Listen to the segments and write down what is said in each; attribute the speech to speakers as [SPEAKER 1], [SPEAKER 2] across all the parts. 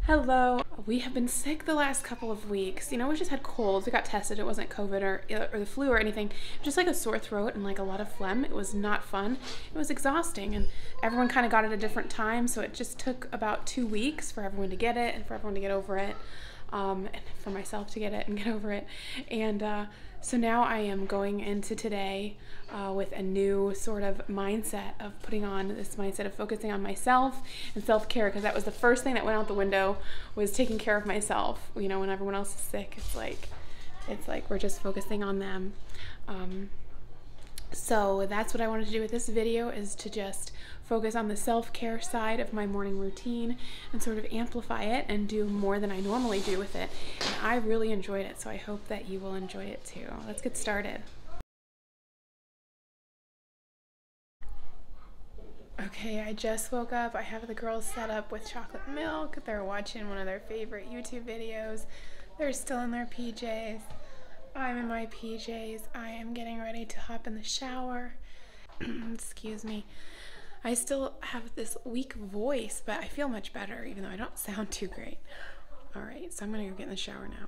[SPEAKER 1] Hello. We have been sick the last couple of weeks. You know, we just had colds. We got tested. It wasn't COVID or the flu or anything. Just like a sore throat and like a lot of phlegm. It was not fun. It was exhausting, and everyone kind of got it at a different time. So it just took about 2 weeks for everyone to get it and for everyone to get over it, and for myself to get it and get over it. And so now I am going into today with a new sort of mindset of putting on this mindset of focusing on myself and self-care, because that was the first thing that went out the window, was taking care of myself. You know, when everyone else is sick, it's like we're just focusing on them. So that's what I wanted to do with this video, is to just focus on the self-care side of my morning routine and sort of amplify it and do more than I normally do with it. And I really enjoyed it, so I hope that you will enjoy it too. Let's get started. Okay, I just woke up. I have the girls set up with chocolate milk. They're watching one of their favorite YouTube videos. They're still in their PJs. I'm in my PJs. I am getting ready to hop in the shower. Excuse me. I still have this weak voice, but I feel much better, even though I don't sound too great. All right, so I'm gonna go get in the shower now.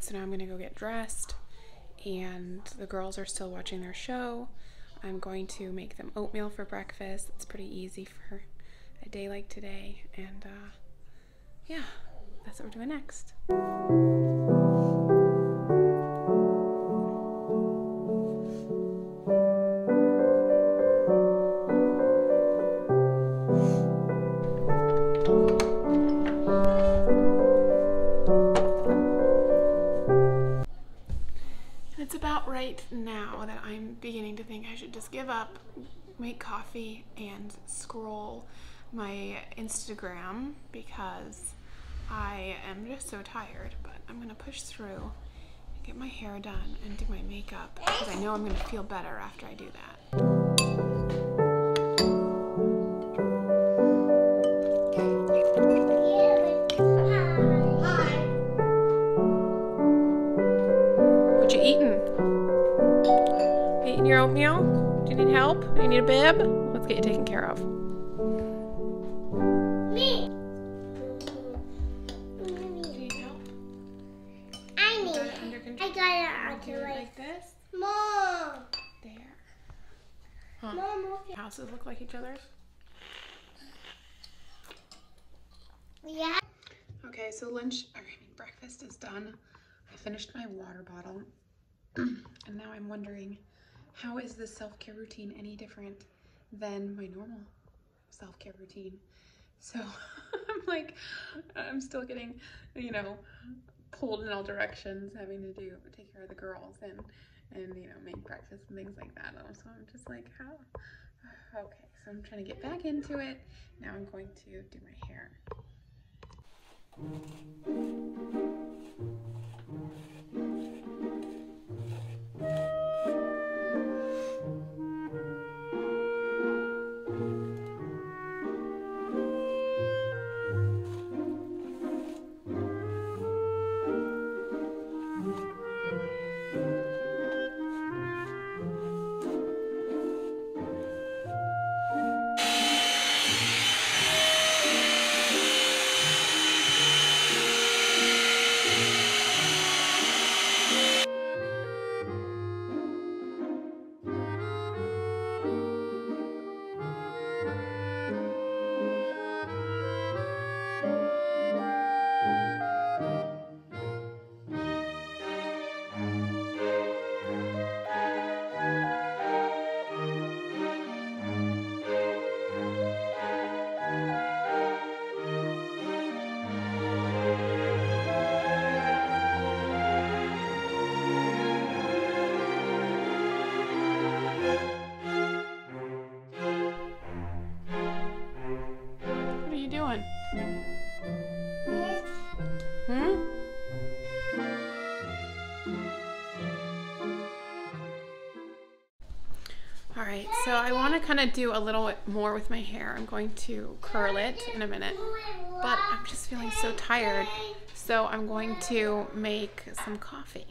[SPEAKER 1] So now I'm gonna go get dressed, and the girls are still watching their show. I'm going to make them oatmeal for breakfast. It's pretty easy for a day like today, and yeah, that's what we're doing next. It's about right now that I'm beginning to think I should just give up, make coffee, and scroll my Instagram, because I am just so tired. But I'm gonna push through and get my hair done and do my makeup, because I know I'm gonna feel better after I do that. What you eating? Eating your oatmeal? Do you need help? Do you need a bib? Let's get you taken care of.
[SPEAKER 2] Me.
[SPEAKER 1] Do you need help?
[SPEAKER 2] I need
[SPEAKER 1] Got it under control?
[SPEAKER 2] I got it
[SPEAKER 1] Do
[SPEAKER 2] under
[SPEAKER 1] it
[SPEAKER 2] like
[SPEAKER 1] like this?
[SPEAKER 2] Mom.
[SPEAKER 1] There. Huh.
[SPEAKER 2] Mom, look.
[SPEAKER 1] Houses look like each other's?
[SPEAKER 2] Yeah.
[SPEAKER 1] Okay, so breakfast is done. I finished my water bottle, and now I'm wondering, how is this self-care routine any different than my normal self-care routine? So I'm still getting, you know, pulled in all directions, having to take care of the girls and you know, make breakfast and things like that. So I'm just like, how? Okay, so I'm trying to get back into it. Now I'm going to do my hair. Alright, so I want to kind of do a little bit more with my hair. I'm going to curl it in a minute, but I'm just feeling so tired, so I'm going to make some coffee.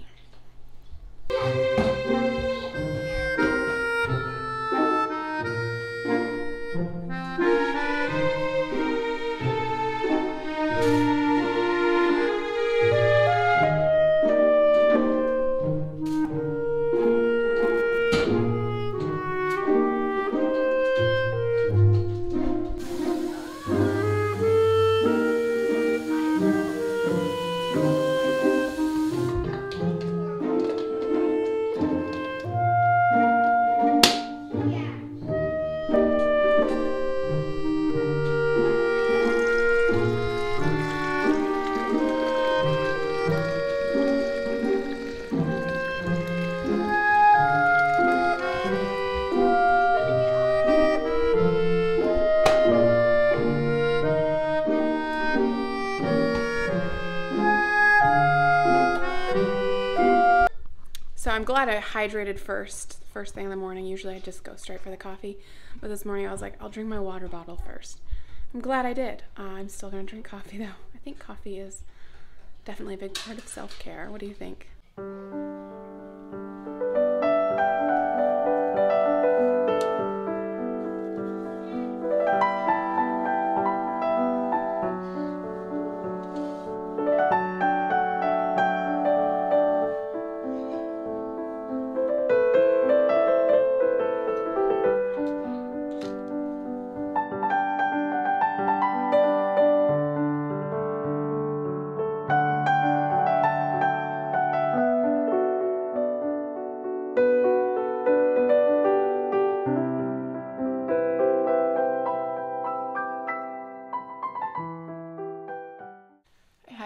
[SPEAKER 1] So I'm glad I hydrated first thing in the morning. Usually I just go straight for the coffee, but this morning I was like, I'll drink my water bottle first. I'm glad I did. I'm still gonna drink coffee though. I think coffee is definitely a big part of self-care. What do you think?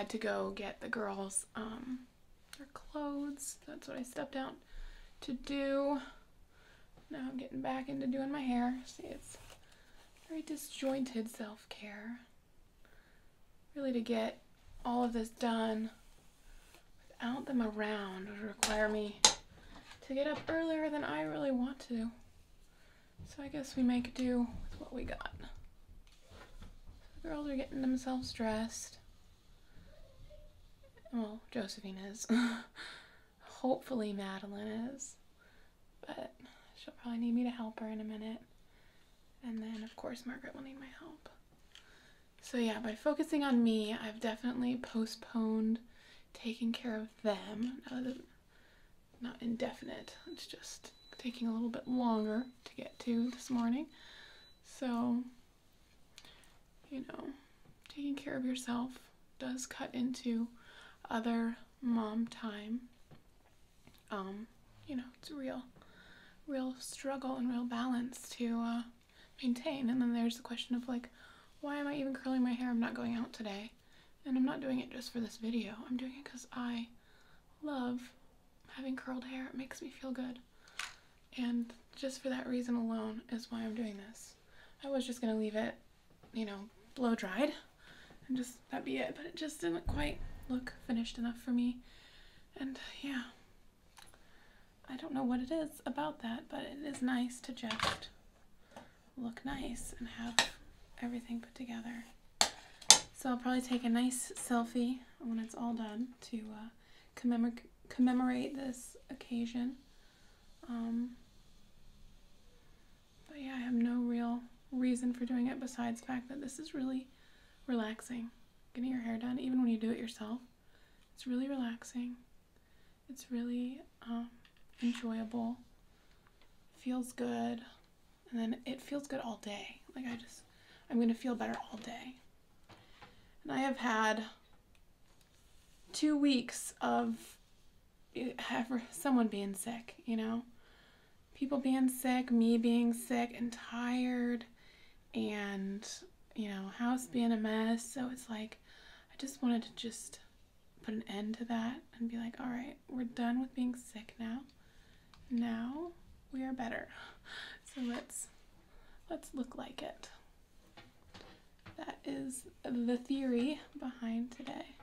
[SPEAKER 1] To go get the girls their clothes. That's what I stepped out to do. Now I'm getting back into doing my hair. See, it's very disjointed self-care. Really, to get all of this done without them around would require me to get up earlier than I really want to. So I guess we make do with what we got. The girls are getting themselves dressed. Well, Josephine is. Hopefully Madeline is. But she'll probably need me to help her in a minute. And then, of course, Margaret will need my help. So yeah, by focusing on me, I've definitely postponed taking care of them. Not indefinite. It's just taking a little bit longer to get to this morning. So, you know, taking care of yourself does cut into other mom time. You know, it's a real struggle and real balance to maintain. And then there's the question of like, why am I even curling my hair? I'm not going out today. And I'm not doing it just for this video. I'm doing it because I love having curled hair. It makes me feel good. And just for that reason alone is why I'm doing this. I was just gonna leave it, you know, blow dried and just that'd be it, but it just didn't quite look finished enough for me. And yeah, I don't know what it is about that, but it is nice to just look nice and have everything put together. So I'll probably take a nice selfie when it's all done to commemorate this occasion. But yeah, I have no real reason for doing it besides the fact that this is really relaxing. Getting your hair done, even when you do it yourself, it's really relaxing. It's really enjoyable. Feels good, and then it feels good all day. Like I'm gonna feel better all day. And I have had 2 weeks of someone being sick, you know? People being sick, me being sick and tired, and, you know, house being a mess. So it's like, I just wanted to just put an end to that and be like, all right, we're done with being sick now. Now we are better. So let's look like it. That is the theory behind today.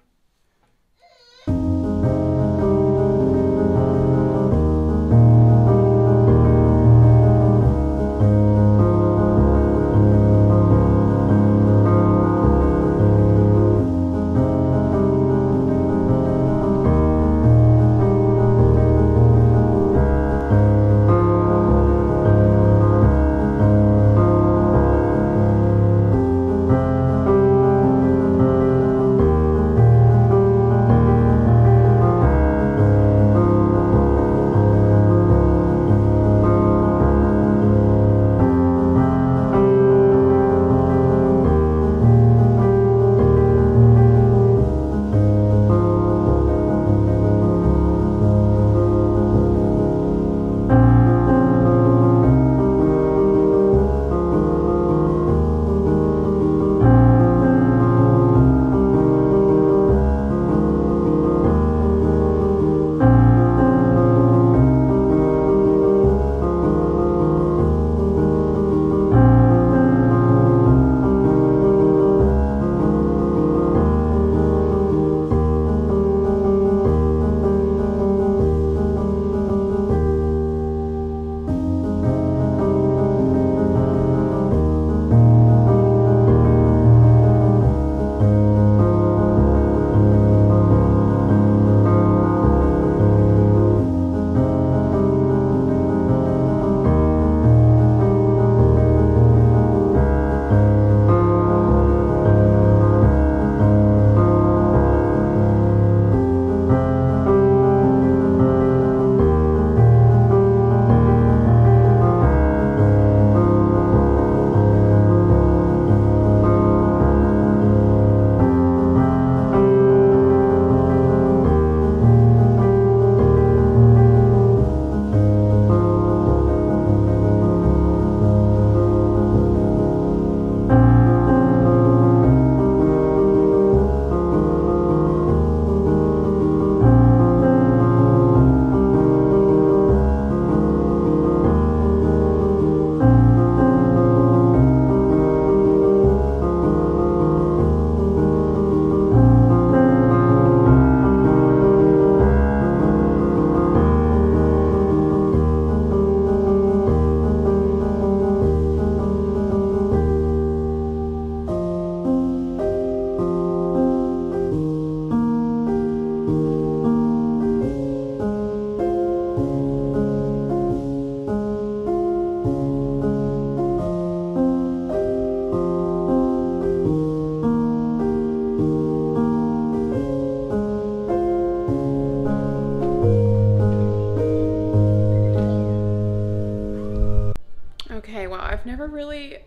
[SPEAKER 1] Okay, well, I have never really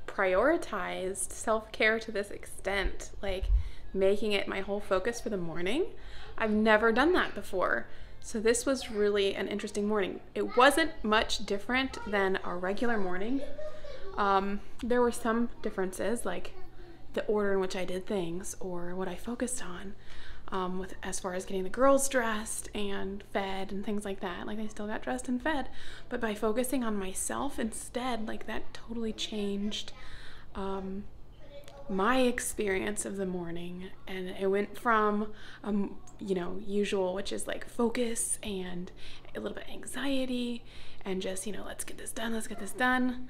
[SPEAKER 1] prioritized self-care to this extent, like making it my whole focus for the morning. I've never done that before. So this was really an interesting morning. It wasn't much different than our regular morning. There were some differences, like the order in which I did things or what I focused on, with as far as getting the girls dressed and fed and things like that. Like, they still got dressed and fed, but by focusing on myself instead, like, that totally changed my experience of the morning. And it went from usual, which is like focus and a little bit of anxiety and just, let's get this done.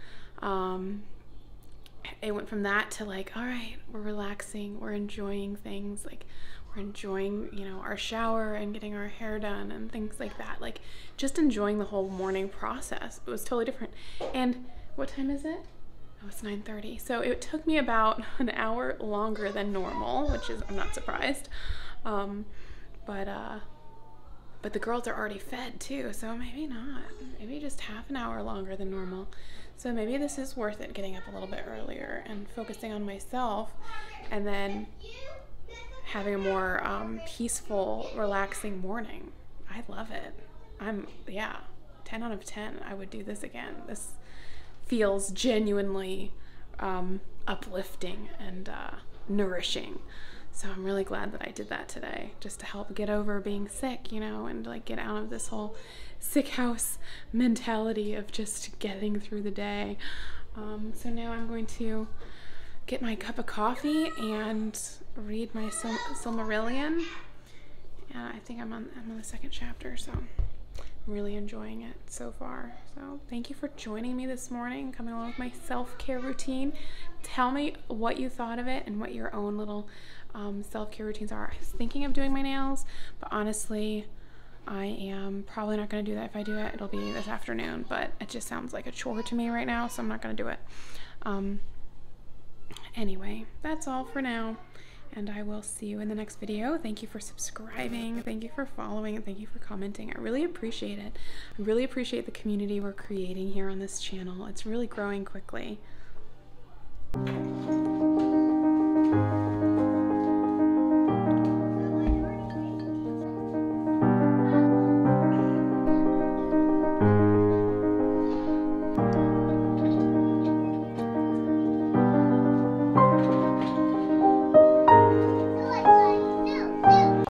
[SPEAKER 1] It went from that to like, all right, we're relaxing, we're enjoying things, like we're enjoying, our shower and getting our hair done and things like that. Like, just enjoying the whole morning process. It was totally different. And what time is it? Oh, it's 9:30. So it took me about an hour longer than normal, which is, I'm not surprised. But the girls are already fed too, so maybe not. Maybe just half an hour longer than normal. So maybe this is worth it, getting up a little bit earlier and focusing on myself, and then having a more peaceful, relaxing morning. I love it. 10 out of 10. I would do this again. This feels genuinely uplifting and nourishing. So I'm really glad that I did that today, just to help get over being sick, and like get out of this whole sick house mentality of just getting through the day. So now I'm going to get my cup of coffee and read my Silmarillion. Yeah, I think I'm on the second chapter, so I'm really enjoying it so far. So thank you for joining me this morning, coming along with my self-care routine. Tell me what you thought of it and what your own little self-care routines are. I was thinking of doing my nails, but honestly, I am probably not going to do that. If I do it, it'll be this afternoon, but it just sounds like a chore to me right now, so I'm not going to do it. Anyway, that's all for now, and I will see you in the next video. Thank you for subscribing, thank you for following, and thank you for commenting. I really appreciate it. I really appreciate the community we're creating here on this channel. It's really growing quickly.